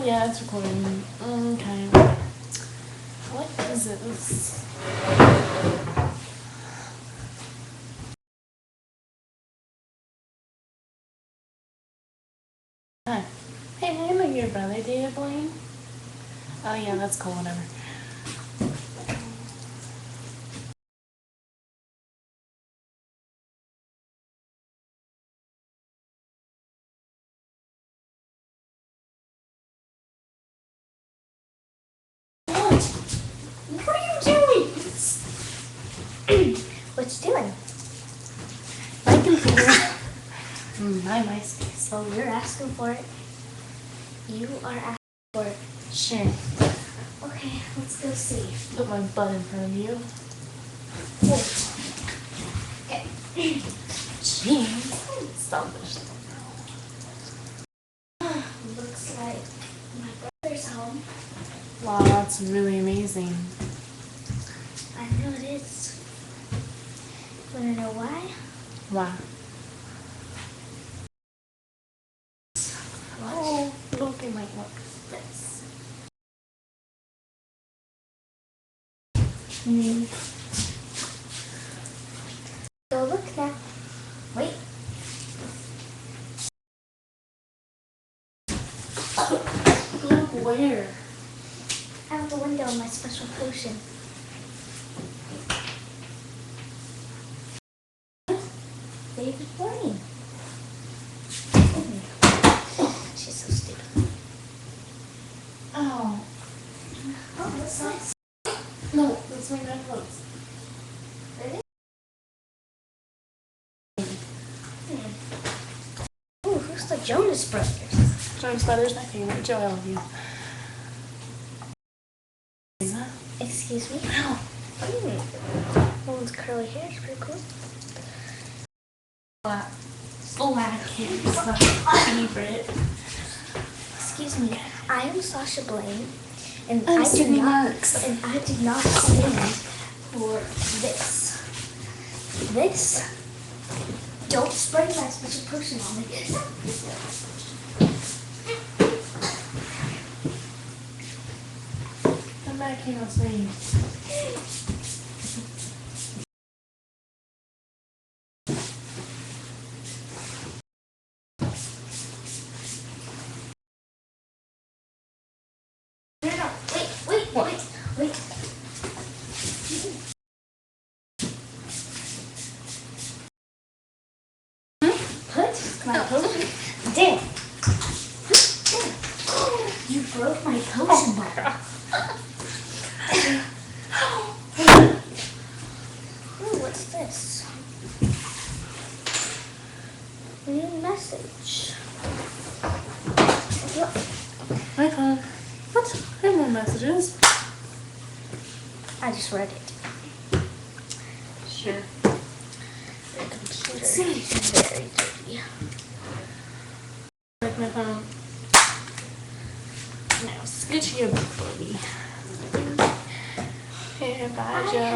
yeah, it's recording. Okay. What is this? Hi. Hey, I know your brother dated Blaine. Oh yeah, that's cool, whatever. What are you doing? What you doing? My computer. My MySpace. So you're asking for it. You are asking for it. Sure. Okay, let's go see. Put my butt in front of you. Okay. Jeez. Selfish. Looks like my brother's home. Wow, that's really amazing. I know it is. Wanna know why? Wow. Oh, look, it might work. This. Go look now. Wait. Look where? Out the window, my special potion. David Blaine. She's so stupid. Oh. Oh, that's nice. No, that's my necklace. Really? Ooh, who's the Jonas Brothers? Jonas Brothers, my favorite. Joe, I love you. Lisa? Excuse me? Ow. One's curly hair is pretty cool. Black hair is my favorite. Excuse me, I am Sasha Blaine, and I'm I do Sydney not Marks. stand for this. This. Don't spray my special potion on me. Come back here, I'll spray you. No, wait. Put my potion. Damn. You broke my potion bottle. Ooh, what's this? New message. What? My phone. What? I have more messages. I just read it. Sure. Your computer is very dirty. Like my phone. Now, scooch your booty. Here, bye, Joe.